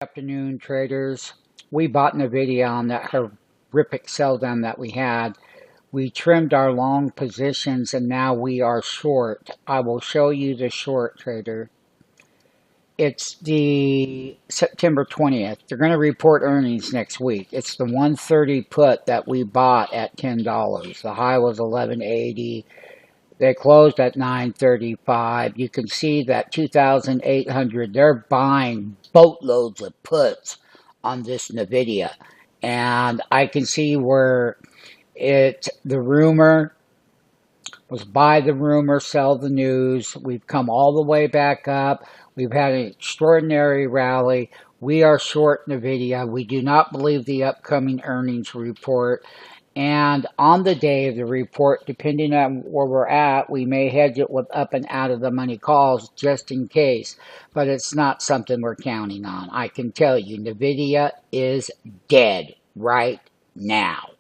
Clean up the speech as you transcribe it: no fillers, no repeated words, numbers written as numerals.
Afternoon, traders. We bought NVIDIA on that horrific sell down that we had. We trimmed our long positions and now we are short. I will show you the short, trader. It's the September 20th. They're going to report earnings next week. It's the 130 put that we bought at $10. The high was 11.80. They closed at 9.35. You can see that 2,800. They're buying boatloads of puts on this NVIDIA. And I can see where the rumor was buy the rumor, sell the news. We've come all the way back up. We've had an extraordinary rally. We are short NVIDIA. We do not believe the upcoming earnings report. And on the day of the report, depending on where we're at, we may hedge it with up and out of the money calls just in case. But it's not something we're counting on. I can tell you, NVIDIA is dead right now.